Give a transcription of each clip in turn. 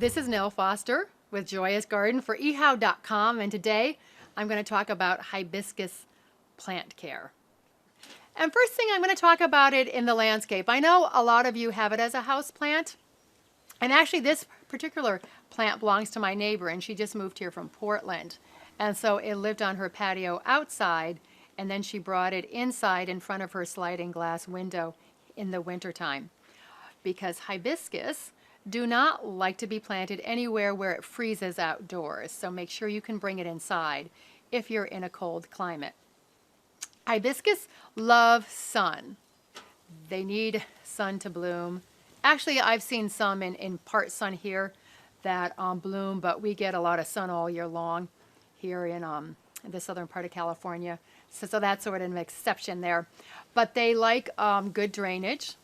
This is Nell Foster with Joyous Garden for ehow.com, and today I'm going to talk about Hibiscus Plant Care. And first thing, I'm going to talk about it in the landscape. I know a lot of you have it as a house plant, and actually this particular plant belongs to my neighbor, and she just moved here from Portland. And so it lived on her patio outside, and then she brought it inside in front of her sliding glass window in the wintertime. Because hibiscus do not like to be planted anywhere where it freezes outdoors, so make sure you can bring it inside if you're in a cold climate. Hibiscus love sun. They need sun to bloom. Actually, I've seen some in part sun here that bloom, but we get a lot of sun all year long here in the southern part of California. So that's sort of an exception there. But they like good drainage.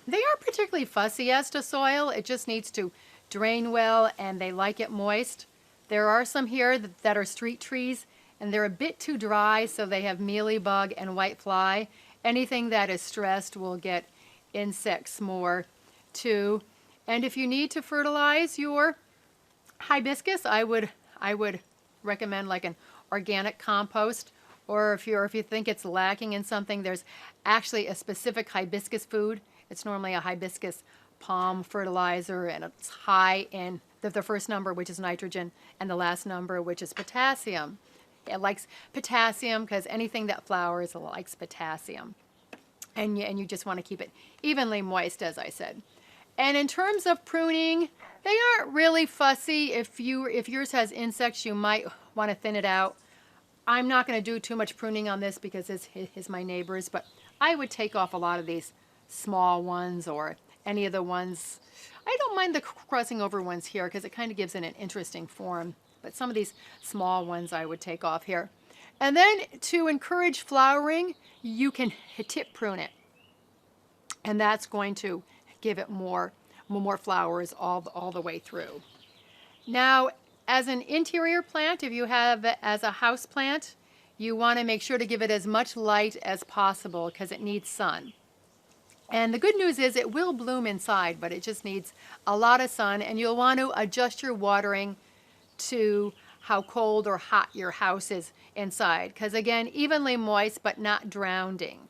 They aren't particularly fussy as to soil. It just needs to drain well, and they like it moist. There are some here that are street trees, and they're a bit too dry, so they have mealybug and whitefly. Anything that is stressed will get insects more too. And if you need to fertilize your hibiscus, I would recommend like an organic compost, or if you think it's lacking in something, there's actually a specific hibiscus food. It's normally a hibiscus palm fertilizer, and it's high in the first number, which is nitrogen, and the last number, which is potassium. It likes potassium because anything that flowers likes potassium. And you just want to keep it evenly moist, as I said. And in terms of pruning, they aren't really fussy. If yours has insects, you might want to thin it out. I'm not going to do too much pruning on this because it's my neighbor's, but I would take off a lot of these small ones or any of the ones. I don't mind the crossing over ones here because it kind of gives it an interesting form, but some of these small ones I would take off here. And then to encourage flowering, you can tip prune it, and that's going to give it more flowers all the way through. Now, as an interior plant, if you have it as a house plant, you want to make sure to give it as much light as possible because it needs sun. And the good news is it will bloom inside, but it just needs a lot of sun, and you'll want to adjust your watering to how cold or hot your house is inside. Because again, evenly moist but not drowning.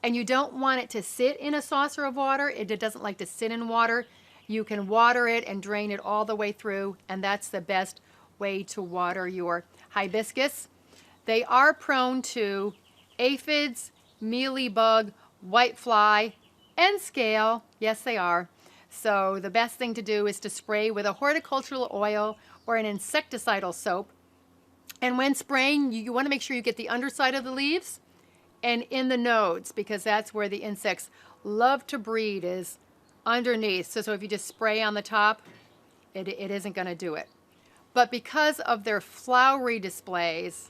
And you don't want it to sit in a saucer of water. It doesn't like to sit in water. You can water it and drain it all the way through, and that's the best way to water your hibiscus. They are prone to aphids, mealybug, whitefly, and scale. Yes, they are. So the best thing to do is to spray with a horticultural oil or an insecticidal soap. And when spraying, you want to make sure you get the underside of the leaves and in the nodes, because that's where the insects love to breed, is underneath. So if you just spray on the top, it isn't going to do it. But because of their flowery displays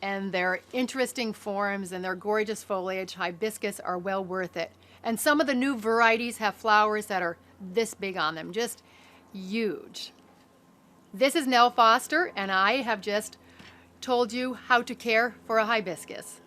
and their interesting forms and their gorgeous foliage, hibiscus are well worth it. And some of the new varieties have flowers that are this big on them, just huge. This is Nell Foster, and I have just told you how to care for a hibiscus.